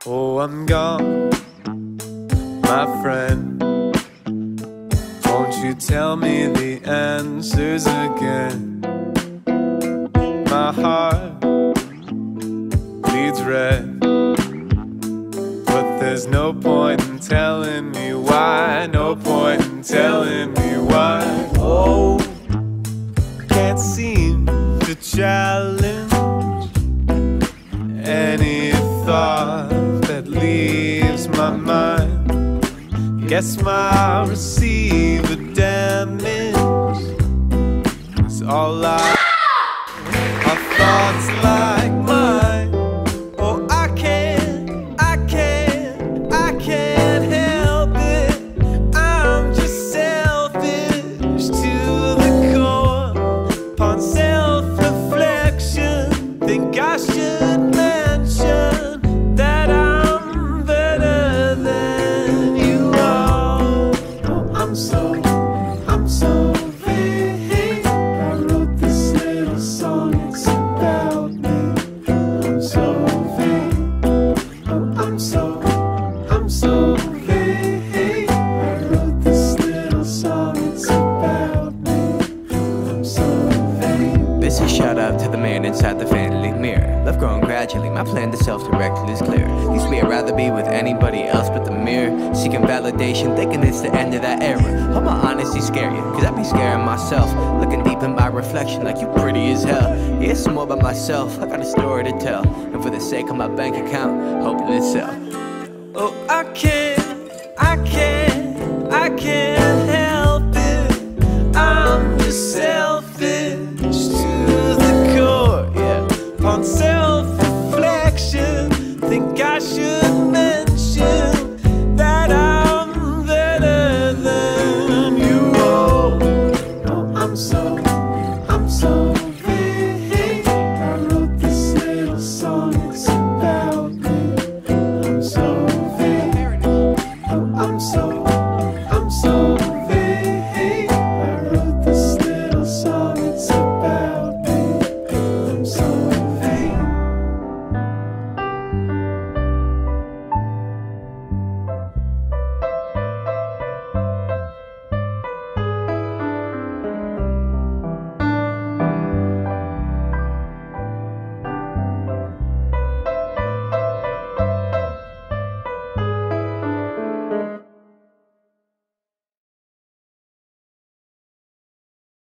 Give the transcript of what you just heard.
Oh, I'm gone, my friend. Won't you tell me the answers again? My heart bleeds red, but there's no point in telling me why. No point in telling me why. Oh, can't seem to challenge any thought that leaves my mind. Guess my receiver damage is all our thoughts like mine. Oh, I can't help it. I'm just selfish to the core. Upon self-reflection, think I should mention that I'm better than you are. Oh, I'm so vain. I wrote this little song, it's about me. I'm so vain. Oh, I'm so vain. I wrote this little song, it's about me. I'm so vain. This is shout out to the man inside the vanity mirror. Love growing gradually, my plan to self-direct is clear. Used to be I'd rather be with anybody else but the mirror. Seeking validation, thinking it's the end of that era. Hope my honesty scare you, cause I be scaring myself. Looking deep in my reflection like you pretty as hell. Yeah, it's more about myself, I got a story to tell. And for the sake of my bank account, hoping it's sell. Oh, I can't help it. I'm just selfish to the core. Yeah, on self-reflection, think I should